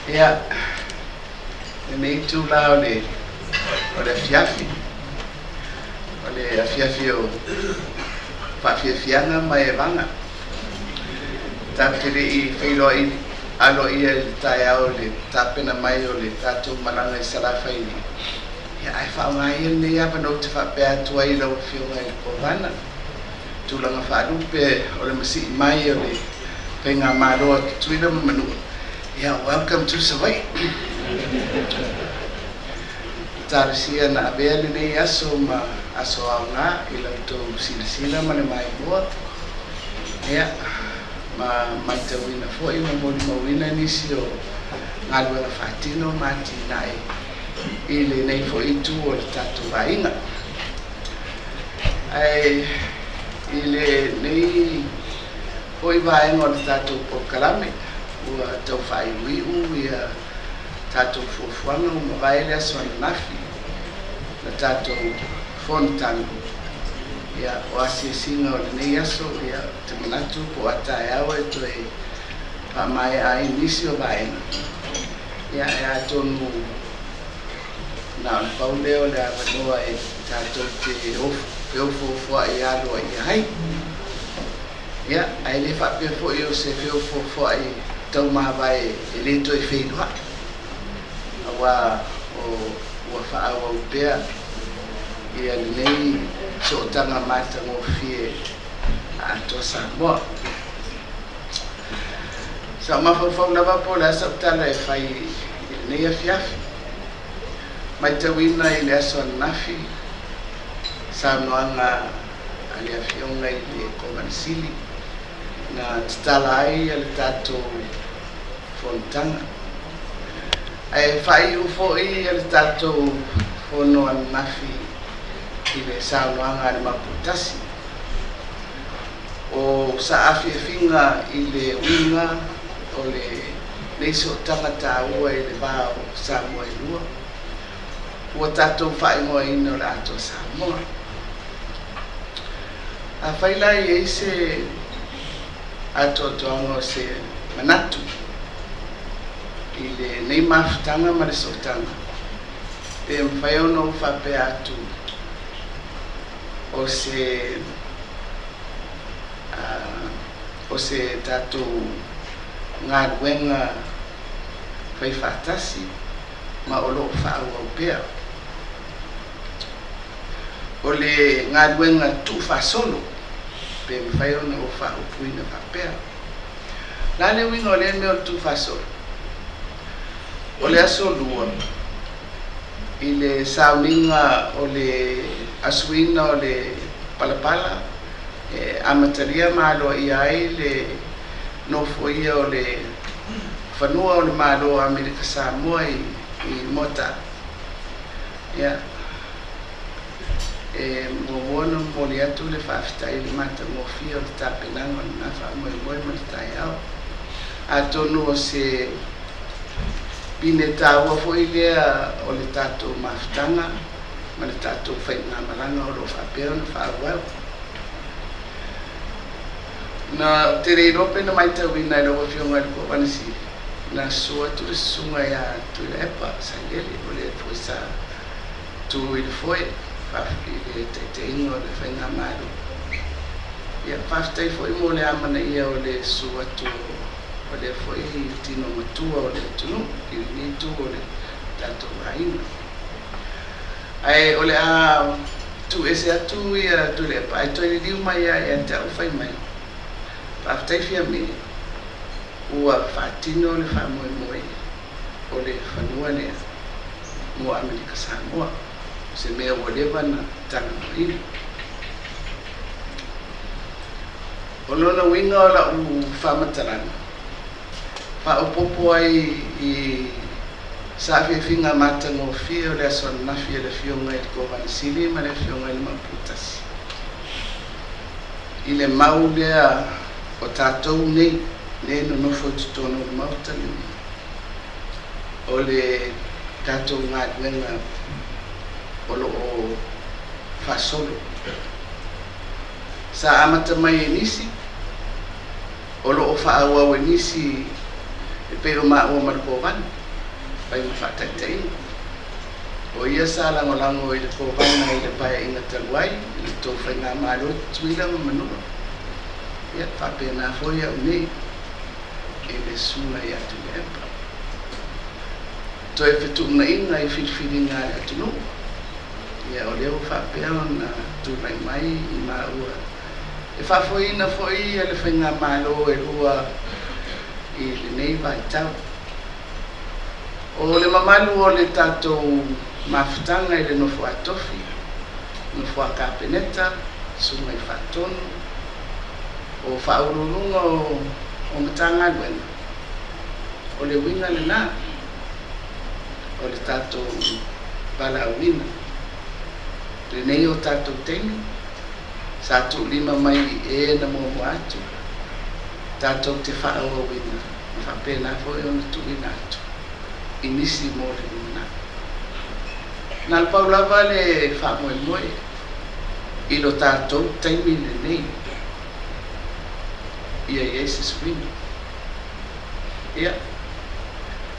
Ya, ini tula oleh fiafi, oleh fiafi o pak fiafianga mai vanga. Tapi di filo ini, alo ia taya oleh tapi nama ia oleh tatu malanga sarafa ini. Ya, ai fa mai ni apa no te fa pe atua i lo fiunga i kovana. Tula nga fa lupe oleh masi mai oleh penga maro tuina manu. Yeah, welcome to Savai'i. Tarisia na abeli ni aso ma aso nga ilang to sila man mai mo. Yeah, ma tawina fo i mo mawina ni sio ngalwa na fatino mati nai. Ile nei fo itu o tatu vainga. Ai ile nei foi vai ngol tatu po kalame. Ua tau whai wiu ia tātou fuafuanga o mawaele aso ana nafi na tātou FONOTAGA ia o asiasinga o lenei aso ia te manatu po atae awa e toi pamai ai nisi o vaenga ia e atonu na ona pauleo le avanoa e tātou te ofo i aloa i hai ia ai le whapea fo i o se ofo i tau mahawae e le toi whenua awa o whaawa upea ia nei so tanga mata ngō fie a ATOA Samoa sa mawhawhau na wapo la sa utala e whai nei a fiafi mai tawina i le aso anafi sa noanga ali a fionga i le komansili na tala ai ale tātou FONOTAGA. Ai whai ufo i ale tātou fono anafi i le saunoanga le maputasi. O sa afi e whinga i le winga o le neiso tangata ua i le vāo Samoa i lua. Ua tātou whai ngoa ino le ATOA Samoa. A whailai e se ATOA toanga o se manatu i le nei mafutanga ma le sotanga e mwhai ono whape atu o se tātou ngā ruenga whai whatasi ma o loo whaau au pēr o le ngā ruenga tu whasolo pe mwhai ono o whaau puina whapea la le winga o le meo tu whasolo o le aso lua i le sauninga o le asuina o le palapala e amataria malo i ai le nofo ia o le whanua o le malo Amerika Samoa i mota ia e mwono mo le atu le whafita i le mata ngofia o le tapenanga na whamoe mo le tai au a tonu o se pine tāua fo i lea o le tātou mafutanga ma le tātou whainga maranga o lo whapea na whaawau. Na te reirope na mai tauina i loa whionga i ko wanasi na sua tu le sunga ia tu le epa sa ngeli o le fo sa tu i le foe whafi le teiteinga o le whainga maru. Ia whaftai fo i mo le amana ia o le sua tu o le foi tino matua o le tunu ki ni tu o le tato raina ai o le a tu ese atu ia tu le pai to le diu mai ia ta o fai mai pa tai fia mi ua fatino le fa moi moi o le fanua le mo Amerika Samoa se me o le vana tana mai o lona winga o la u famatarana pa upopo ai i sa finga mata no fio le son na fio le fionga e ko van sili ma le fionga le maputas i le maulea o tātou nei le no fotu tono le mautani o le tātou ngā duenga o lo o fasolo sa amata mai nisi o lo o whaaua nisi e pe o ma ko van pai ma fa tai o ia sa lango i le ko van i le pai ina taluai i to fa na malo tuila manu ia fa pe na fo ia ni e le suna ia tu le to e fitu na inga i fitfiti nga atu no ia o leo fa pe na tu mai i ma ua e fa fo ina fo i le fa nga malo e ua i le nei vai tau o le mamalu o le tatou mafutanga i le nofo atofi nofo a kapeneta sunga i fatonu o faururunga o matanga luena o le winga le na o le tatou bala wina le nei o tatou tengi sa tu lima mai e na mo atu tatou te whaua wina whapena fo e ona tu wina atu inisi mo le wina na le paulava le whamoe moe i lo tatou taimi le nei ia Jesus wina ia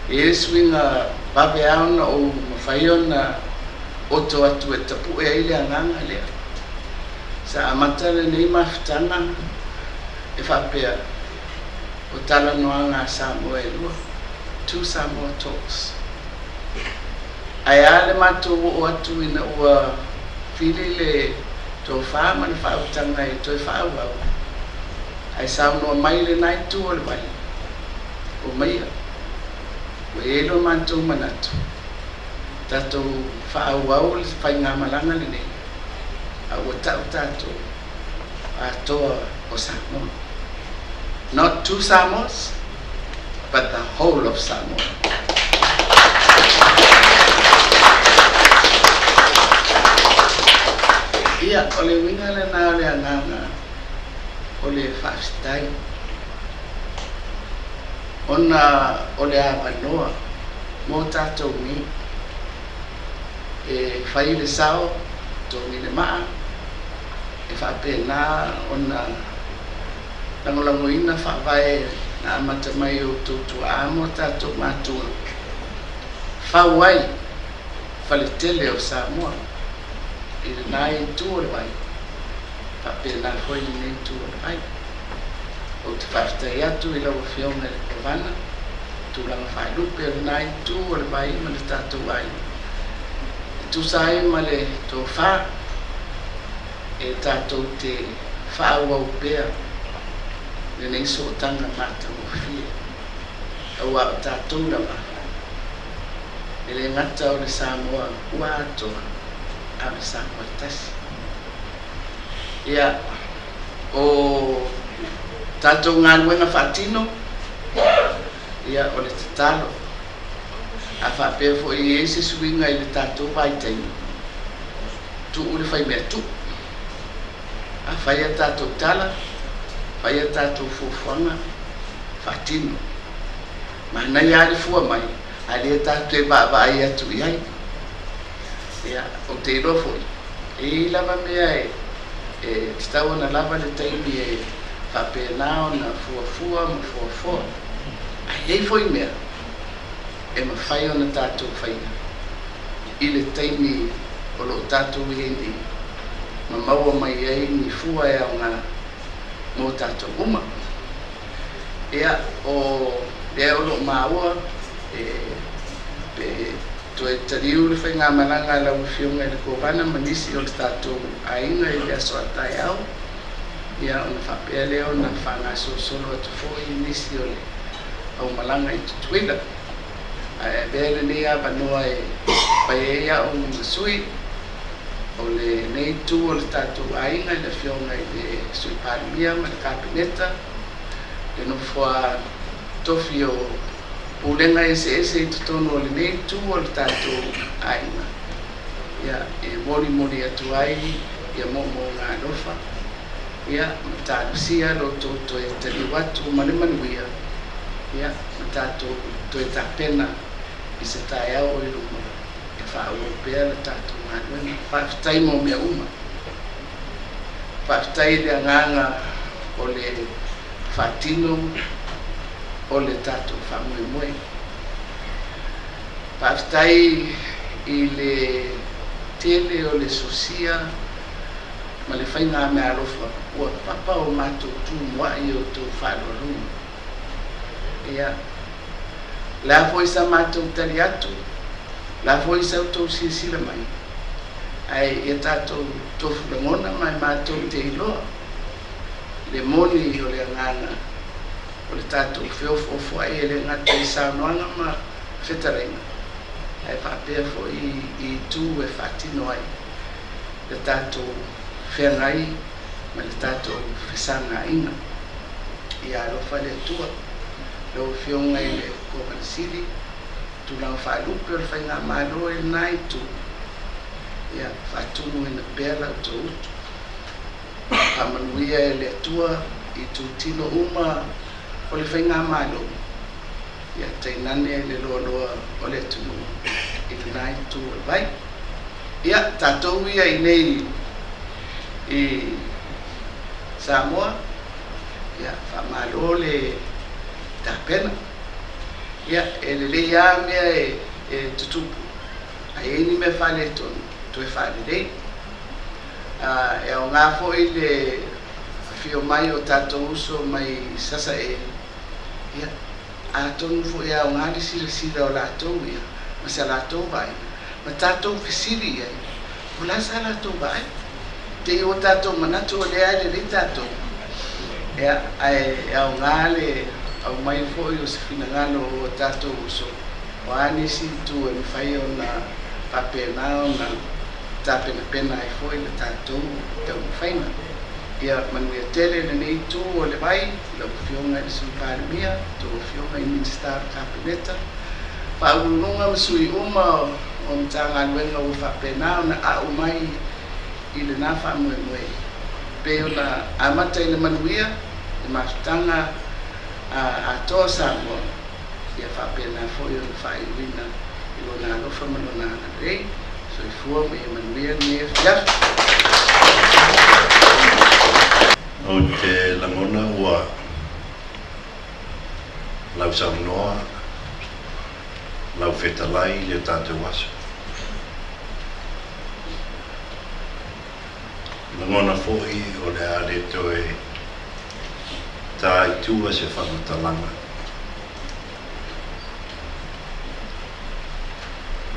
Jesus wina babe auna o mawhaiona oto atu e tapu e aile anganga lea sa amata le nei mafutanga e whapea o tala noanga Samoa e lua 2 Samoa talks ai ale matu o atu ina ua fili le to whaama le whautanga e toi whaua ai saunoa mai le nai tu o le wai o maia o elo matu manatu tato whaauau le whainga malanga le nei a ua tau tato ATOA o Samoa. Not 2 Samoas, but the whole of Samoa. Ia, o le winga le na o le anganga, o le whafstai. Ona o le awanoa, mō tātou ni, e whai le sao, tō mi le maa, e whapena ona langolango ina whawai na amata mai o tōtu amo tātou mātua. Whawai, whale tele o Samoa, i le nai tū o le wai, whapena hoi nei tū o le wai. O te whaftai atu i lau whionga le kawana, tūlanga whailupe o le nai tū o le wai ma le tātou wai. Tu sai ma le tō wha, e tātou te whaua o pēr, le nei so tanga mata o whia. Aua o tātou rawa. E le ngata o le Samoa ua atoa, a le Samoa tasi. Ia, o tātou ngā luenga whatino, ia o le tatalo. A whapea fo i ese suinga i le tātou vaitaini. Tu ule whai mea tu. A whai a tātou tala, whai a tātou fufuanga, whatino. Mana i ari fua mai, a le tātou e vai atu i ai. Ia, o te ilo foi. E lava mea e titau na lava le taimi e whapea nao na fuafua ma fuafua. A hei foi mea. E ma whai ona tātou whaina. I le taimi o lo tātou i endi. Ma maua mai ei ni fua e au ngā mō tātou uma. Ea o lea o lo maua pe to e tariu le whai ngā malanga lau whiunga i le kōwana manisi o le tātou ainga i le aso atai au. Ea o na whapea leo na whanga solo atu fōi nisi o le au malanga i tutuila. Bele nei avanoa e pai ea o sui o le nei tu o le tātou ainga i le whionga i le sui parimia ma le kapineta le no fua tofi o pulenga ese i tutono o le nei tu o le tātou ainga ia e mori atu ai ia momo ngā lofa ia ma tālusia lo toto e tali watu manuia ia ma tātou to e tapena i se tae au i luma e whaua pēr le tātou ngānuena whaftai mo mea uma whaftai le anganga o le whatino o le tātou whamuemue. Pāwhitai I le tele o le sosia ma le whainga me alofa ua papa o mātou tūmua I o tō whalorunga. Ia, la foi sa mātou tali atu, la foi sa tō sisira mai. Ai e tātou tofu langona mai mātou te iloa. Le moni o le anganga, o le tātou whiofofo ai e le ngata I saunoanga ma whetarenga. Ai whapea fo I tū e whatino ai. Le tātou whengai, ma le tātou whesanga inga. I arofa le tua, lo whionga I le kōpanisiri, tūnau whailupe o le whainga mālo e nai tū. Ia whatunu e na pēla o tō utu. Pamanuia e le tua I tū tino uma o le whainga mālo. Ia tainane e le loa loa o le tunu I le nai tū e vai. Ia tātou ia I nei I Samoa. Ia whamalo le tāpena. Ia e le le ia mea e tutupu. Ai e ni me whale tonu. E whare rei. E o ngā fōi le whio mai o tātou uso mai sasa e. Ia, a tonu fōi a o ngāri sira o lātou ia. Ma sa lātou vai. Ma tātou whisiri ai. Kula sa lātou vai. Te o tātou manatu o le aile le tātou. Ia, e o ngāle au mai fōi o se whinangano o tātou uso. O anisi tu e mwhai o na papena o na tāpena pena ai foi le tātou tau whaina. Ia manuia tele le nei tū o le vai, lau whionga I Sumpārimia, tō whionga I Minister Kabineta. Whaurunga masui uma o mtanga luenga o whapena o na au mai I le nā whamuemue. Peo na amata I le manuia, I mafutanga ATOA Samoa. Ia whapena foi o le whaiwina I lo nā lofa malo nā rei. So I fua me manuia me fiaf. O te langona ua lau saunoa, lau whetalai le tātou aso. Langona fōi o le are toe tā I tua se whamatalanga.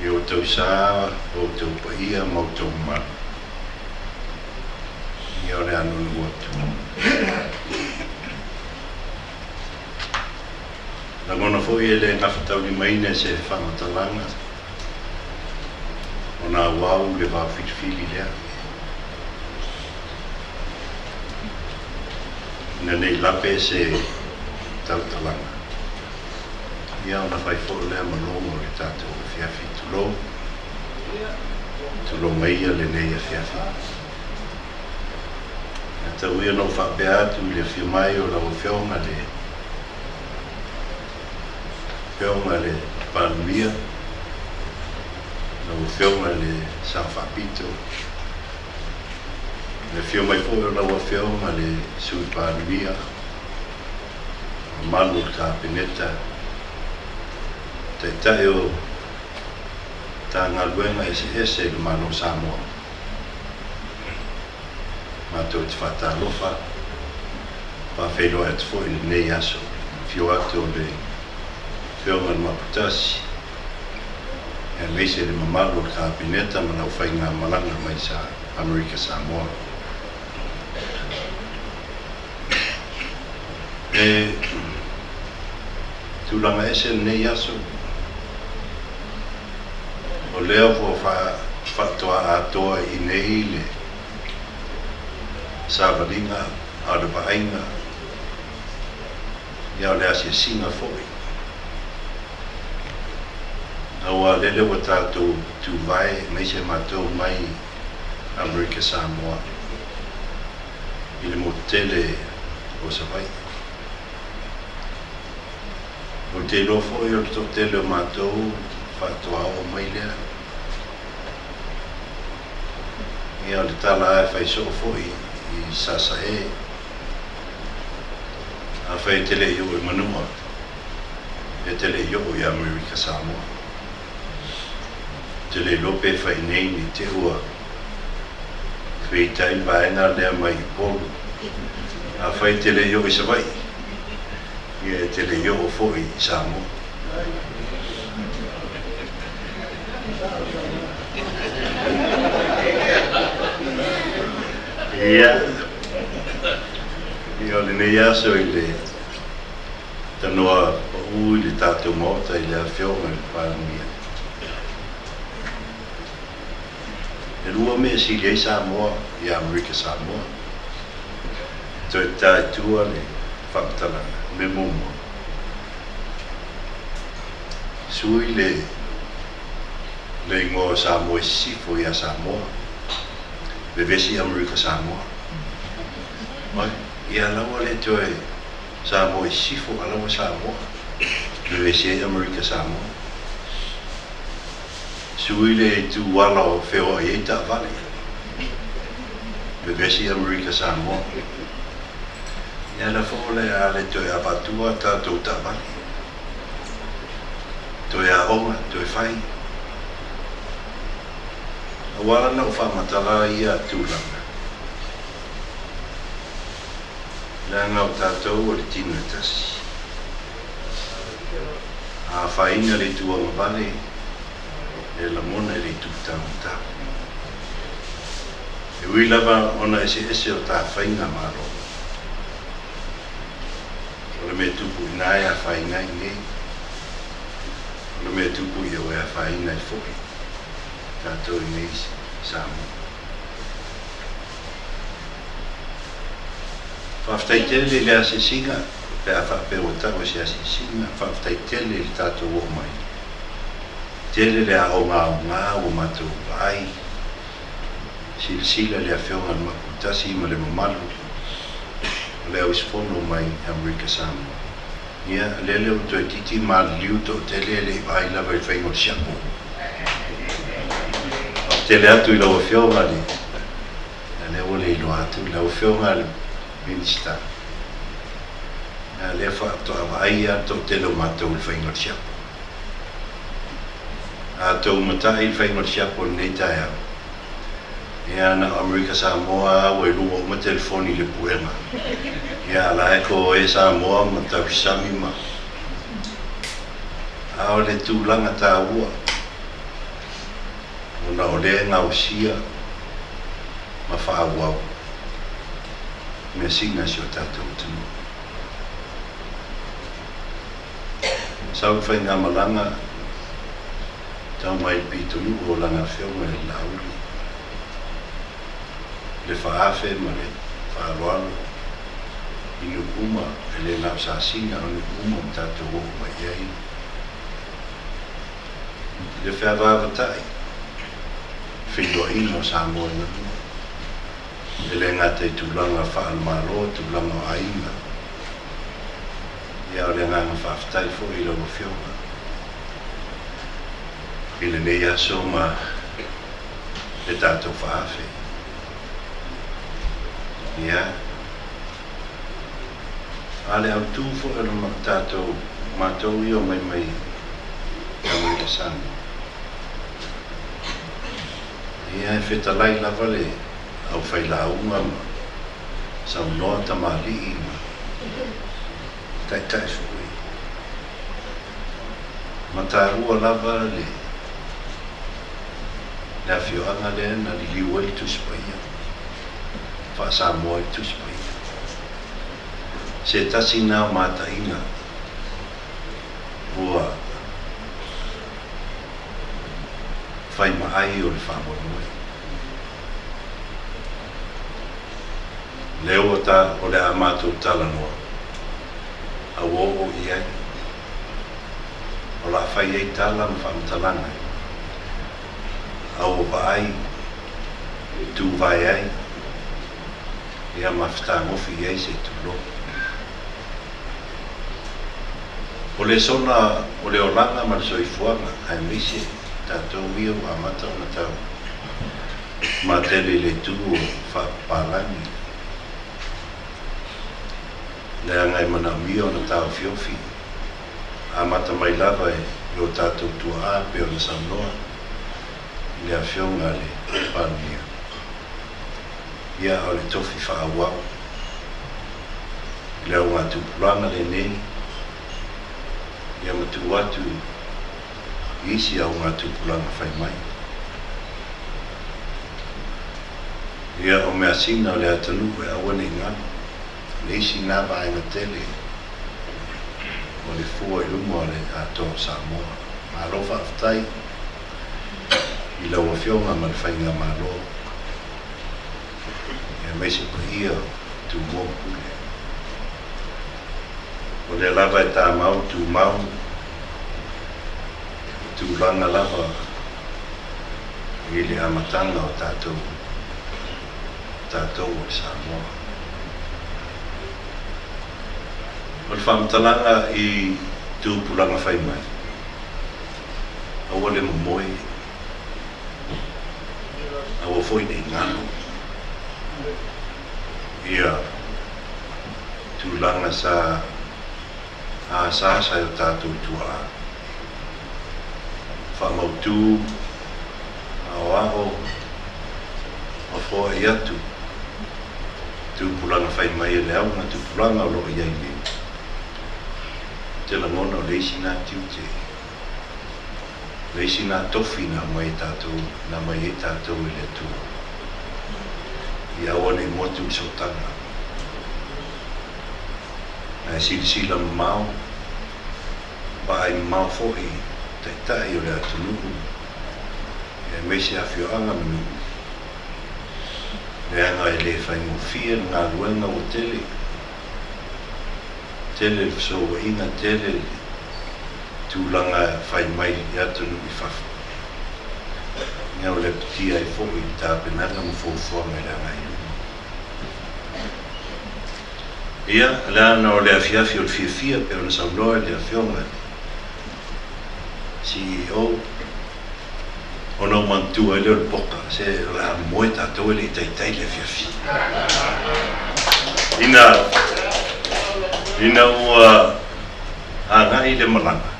I o tau sā, o tau paia, mau tau mara. I o le anu atu. Langona fōi e le ngawhatau ni maine se whamatalanga. O nā wau le wawhitwhiri lea. Ina nei lape se tautalanga. Ia ona whai fōi lea manomo le tātou o whiawhi tulo. Tulo maia le nei a whiawhi. E tau ia no whapea atu le whiamai o lau whionga le Panuia. Lau whionga le San Whapito. Le whiamai fōi o lau whionga le Sui Panuia. Malu Kabineta. Te tae o tā ngā luenga ese le mano Samoa. Mātou te whatalofa, pa whenua e te fōi le nei aso, whio atu o le whionga le maputasi. E meise le mamalu le Kabineta ma nau whai ngā malanga mai sa Amerika Samoa. E tūlanga ese le nei aso, o lea fo whatoa ATOA I nei le sāwaringa, arepainga, ia o le asia singa fōi. Aua lele wa tātou tū vai, meise mātou mai Amerika Samoa. I le motele o Savai'i. O te lofo I o le totele o mātou, whatoa o mai lea. Ia le tala e whai so fōi I sasa e. A whai tele I o e manua. e te le yo i Amerika Samoa. Te le lope whai nei ni te ua. Whitai vaenga lea mai UPOLU. A whai te le yo i Savai'i. Ia te le yo o fo'i i Samoa. Ia. Ia o le nei aso i le tanoa ui le tātou mota i le awhionga i whangia. E rua me si le Samoa i Amerika Samoa. Toi tai tua le whakatalanga, me mumo. Sui le ingoa Samoa i sifo i a Samoa. Le vesi Amerika Samoa. Mai, i alawa le toi Samoa i sifo alawa Samoa. Le vesi Amerika Samoa. Sui le tu wala o wheo i eita vale. Le vesi Amerika Samoa. Ia la fole a le toi apatua tātou ta vale. Toi a onga, toi whai. A wala na o whamatala ia tūlanga. Le ngau tātou o le tino tasi. A whainga le tuanga vale. E la mona e le tūtau. E ui lava ona ese o tā whainga maro. O le me tupu inai a whainga i nei. O le me tupu i o e a whainga i fōi. Tātou i nei Samoa. Whaftaitele le ase singa. Pe a whapeo tau se ase singa. Whaftaitele le tātou o mai. Tele le ao ngā o matou ai. Sila le a whionga na makutasi ma le mamalu. Le au ispono mai Amerika Samoa. Ia lele o toi titi ma liu to tele le ai lava i whaingo siapo. O tele atu i lau a whionga le. Le o le ilo atu i lau a whionga le minista. Le wha to awa ai ato tele o matou i whaingo siapo. A tau matai i whaingo siapo nei tai au. Ia na Amerika Samoa o e lua o ma telefoni le puenga. Ia la eko e Samoa ma tau sami ma. A o le tūlanga tā ua. O na o le ngau sia ma whaawau. Me singa si o tātou tunu. Sau whainga malanga tau mai pitunu o langa whionga e lauri. Le whaafe ma le whaaroalo. Inu kuma e le ngau sāsinga o ni kuma o tātou o mai ei. Le whaavavatai. Whiloa ino Samoa ina. E le ngate tūlanga whaalmaro, tūlanga o ainga. Ia o le nganga whaafatai fo i lau whionga. I le nei aso ma le tātou whaafe. Ia. Ale au tūfo e lo tātou mātou i o mai Amerika Samoa. Ia e whetalai lava le au whailaunga ma saunoa tamali i ma tai fui. Ma tā rua lava le a whioanga le na li liua i tuspaia. Wha Samoa i tuspaia. Se tasi nā mātaina ua whai maai o le whamoe. Leo o le a mātou talanoa. A uoho i ai. O la whai ei tala ma whamtalanga. Au vai, tu vai ai. Ia maftangofi ai se tulo. O le sona, o le olanga ma le soifuanga, ai misi, tātou mio a matau na tau. Ma tele le tu o whapalani. Le angai mana mio na tau fiofi. amata mai lava e o tātou tua a pe o na Samoa le a whionga le pānia. Ia o le tofi whaawau le au ngā tupulanga le nei ia matu atu isi au ngā tupulanga whai mai. Ia o mea sina o le atanu e awane ngana le isi nā vaenga tele o le fua i lumo le ATOA Samoa malo whaaftai i laua whionga ma le whainga malo ia meise pa ia tu mō pule o le lava e tā mau tu mau tu langa lava i le amatanga o tātou o Samoa. O le whamatalanga i tūpulanga whai mai. Awa le momoi. Awa foi nei ngano. Ia tūlanga sa a sa o tātou tua. Whamautu ao a fōa i atu. Tūpulanga whai mai e leo na tūpulanga o loo iai ni. Te langona o leisi nā tiute. Leisi nā tofi nā mai e tātou i le tū. I awane motu i sotanga. Nā sila mau. Ba ai mau fōi. Tai o le atu nuku. E meise a whioanga manu. Leanga e le whaingo fia ngā luenga o tele. Tele so inga tele tūlanga whai mai i atunu i whafu. Ngau le putia e fōi tā penanga mo fōwhonga i ranga i lumo. Ia, leana o le awhiawhi o le fia pe o na saunoa le awhionga. CEO ono mantua le o poka se la moe tātou le taitai le fiafi. Ina ua angai le malanga.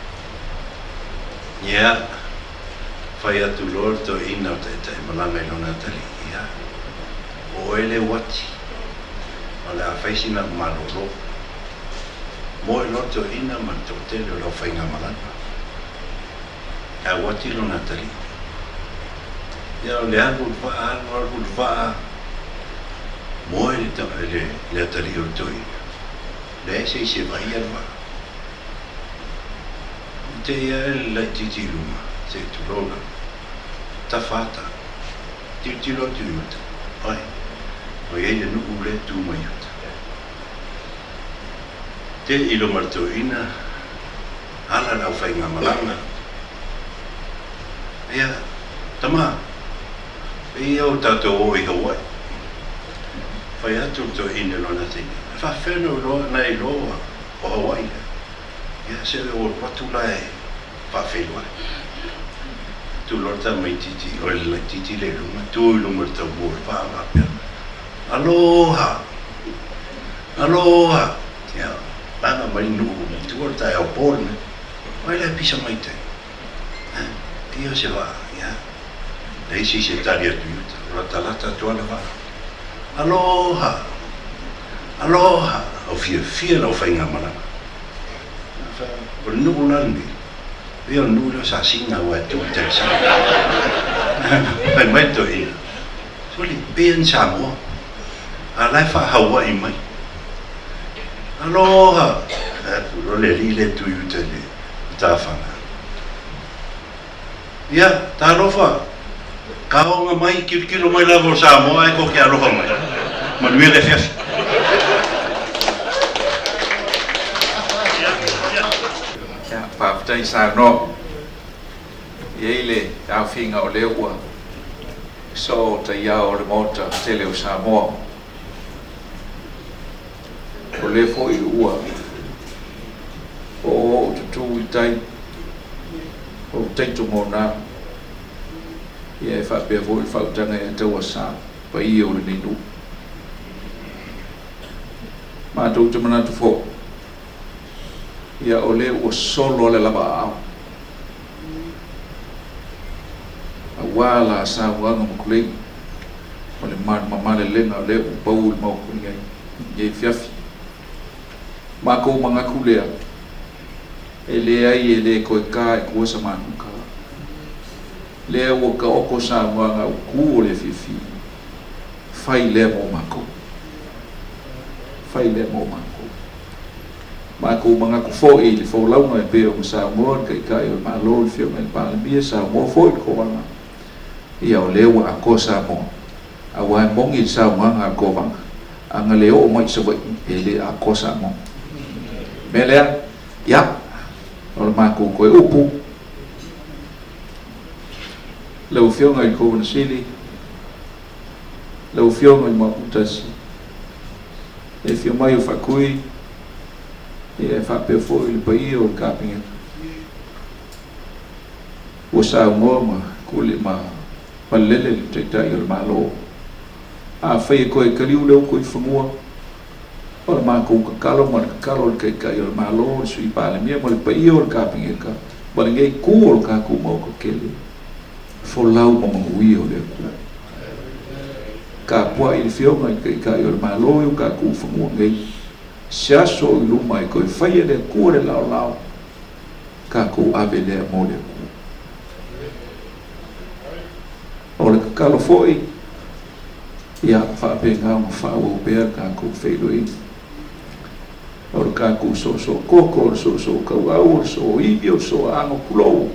Ia, whai atu lor to ina o taitai malanga i lona tali. Ia, o ele wati. O le a whaisina maloro. Moe lor to ina man to tele o lau whainga malanga. A wati lona tali. Ia le anu vaa moe le atari o toi. Le se vai alva. Te ia la titi luma, se tu roga. Ta fata. Titi lo tu yuta. Ai. O ia le nuku le tu mai yuta. Te ilo martoina. Ala lau whainga malanga. Ia, tama. Ia o tātou o i Hawaii. Whai atu to ine lona tini. Whawheno loa nei loa o Hawaii. Ia se o patula e whawhenua. Tu lorta mai titi, o le titi le lunga. Tu lunga tau mōr whaangapia. Aloha! Aloha! Ia, langa mai nuku. Tu lorta e au pōrne. Mai le pisa mai te. Ia se wā, ia. Leisi se tari atu yuta, rata lata tuana wā. Aloha! Aloha! O fia lau whainga malanga. O nuku nani, o nuku leo sa singa wa tu te sa. Pai mai to ina. Soli, pean Samoa. A lai wha Hawaii mai. Aloha! O le li le tu yuta le, ta whanga. Ia, ta alofa. Kaonga mai, kilo mai lavo Samoa, e ko ke alofa mai. Manuel e fiafi. Pāptai sa no. Iele, tau whinga o le ua. So ta ia o le mota, tele o Samoa. O le fo i ua. O tutu i tai. O teitu mōna. Ia e whapea fo i whautanga e taua sa. Pa i o le ninu. Mātou te manatu fo. ia o le ua solo le lava ao aua la sauaga ma kulei o le mamalelega o le upau i le maokuni ai iai fiafi makou magaku lea e leai e lē koe kā e kua sa manuka lea ua ka oko sauaga ukū o le fiafi fai lea mo makou fai lea mo makou makou magaku foʻi i le folauga e pea o Samoa le kaikai o le malo le fioga i le palemia Samoa foʻi le kovaga ia o lea ua ako Samoa aua e mogi i le saugaga a kovaga aga le oo mai savaʻi e lē ako Samoa me lea ia o le makou koe upu lau fioga i le kovenasili lau fioga i le maputasi e fio mai o faakui e faapea foʻi i le paia o le kapigeta ua saunoa ma kule ma palele le taʻitaʻi o le malo afai e koe kaliu leu koe fagua o le makou kakalo ma le kakalo o le kaikai o le malo o le sui palemia ma le paia o le kapigeka ma le gei ku o le kakou maukakele folau ma maguia o le aku kapuaʻi i le fioga i le kaikai o le malo i o kakou fagua gei se aso i luma e koe faia le aku o le laolao kakou ave lea mo le aku o le kakalo foʻi ia faapegao ma faauau pea kakou feiloina o le kakou soʻosoʻokoko o le soʻosoʻokauau o le soʻoivi o le soʻaago pulou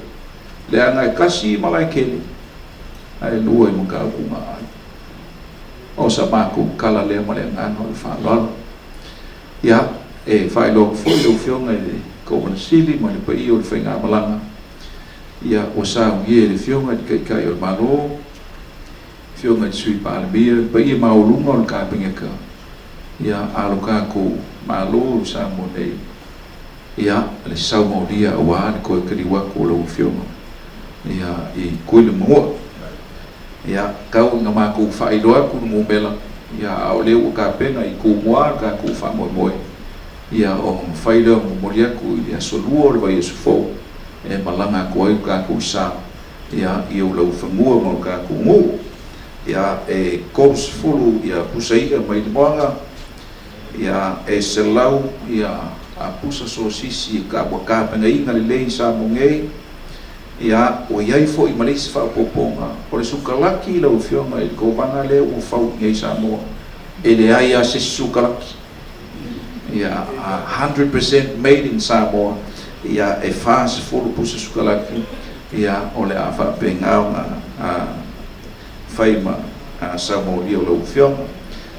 le aga e kasi ma laikele ae lua i makaukuga ai o sa makou kala lea ma le agaga o le faaloalo ia e faailoga foi leu fioga i le kovenasili ma le paia o le faigamalaga ia ua saugia i le fioga i le kaikai o le malo fioga i le sui palemia paia mauluga o le kapigeka ia alo kakou malo o Samoa nei ia le saumaulia auā le koe kaliuaku o lou fioga ia i kuile magua ia kau nga makou faailoa aku le mumela ia ao leu ua kapega i kumoa le kakou faamoemoe ia o mafai lea momoli aku i le asolua o le vaiasufou e malaga aku ai o kakou sa ia i o lau fagua ma o kakou gu ia e kolosefulu ia pusaia mai le moaga ia e selau ia a pusa sosisi ka ua kapegaiga lelei sa mogei ia ua iai foʻi ma leisi faapoopoga o le sukalaki i lau fioga i le kovaga lea ua fauigai Samoa e leai a sesi sukalaki ia 100% made in Samoa ia e fasefulu pusa sukalaki ia o le a faapegaoga fai ma saumaolia o lau fioga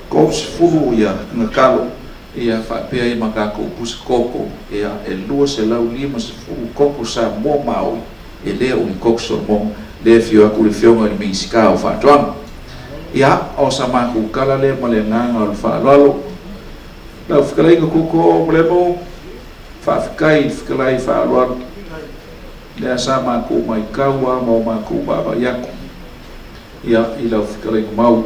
kolosefulu ia gakalo ia faapea ai ma kakou pusa koko ia e 2.5 koko Samoa maoi e lea uni koko solomon lea fio aku le fioga i le mexica o faatoaga ia o sa makou kala lea ma le agaga o le faaloalo lau fikalaiga koko ma le mo faafekai i le fikalai faaloalo lea sa makou maikau a ma o makou vavaiaku ia i lau fikalaiga mau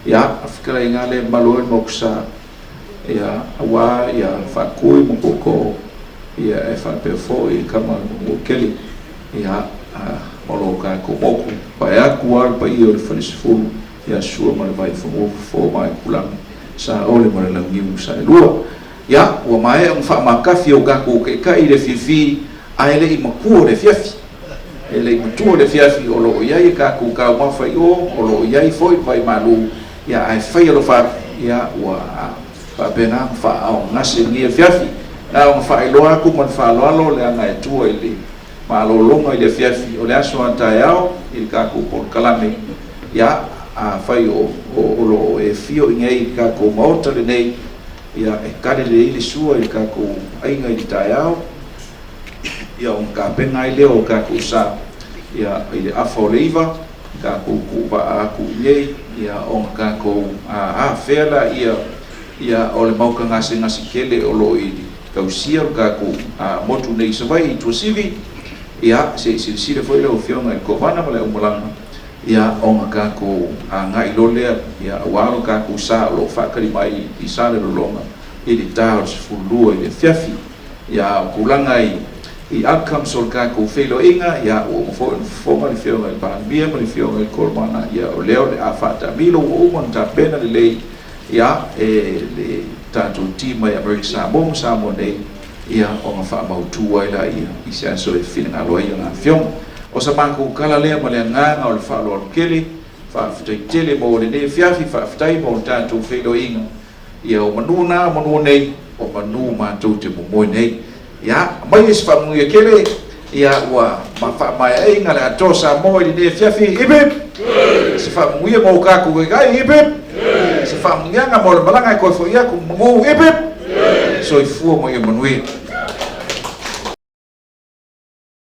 ia a fikalaiga le malo e mokusa ia auā ia faakui ma koko ia e faapea foʻi kama ua keli ia o lou kakou moku pae aku a le paia o le falesefulu ia sua ma le vaifagua fofo ma e kulagi sa ole ma le laugiu sa e lua ia ua mae o faamakafi o kakou kaikai i le fiafi ae leʻi makua o le fiafi e leʻi matua o le fiafi o loo iai e kakou kaumafa i o loo iai foʻi pai malu ia ae faia lo fa ia ua faapega faaogasi lia fiafi na o faailoa aku ma le faaloalo le aga e tua i le malologa i le fiafi o le aso ataeao i le kakou polokalame ia afai o loo e fio i gei i kakou maota lenei ia e kale leai le sua i le kakou aiga i le taeao ia o makapega ai lea o kakou sa ia i le afa o le iva kakou kuvaa aku i nei ia o kakou afea la ia o le maukagasegasi kele o loo i kausia o kakou motu nei savai i tuasivi ia se silasila foi lau fioga i le kovana ma le umalaga ia o kakou agai lo lea ia auā lo kakou sa o loo faakali mai i sa le lologa i le tā o le 12 i le fiafi ia kulanga i outcome sol ka ko felo inga ia o fo ma fio ngai pa bia ma fio ngai kormana ia o leo le afata milo o mon ta pena le ia le tanto tima ia America Samoa nei ia o ma fa mau tua ila ia i se so e fina alo ia na fio o sa manku kala le ma le nga o le fa lo kele fa ftai tele mo le ne fiafi fa ftai mo tanto felo inga ia o manuna nei o manu ma tu te mo nei ya mai is fa mu kele ya wa ma fa mai ai ngala to sa mo i ne fiafi ibe se fa mu mo ka ku ga ibe se fa mu nga mo le malanga ko fo ya ku mo ibe so i fu mo i manui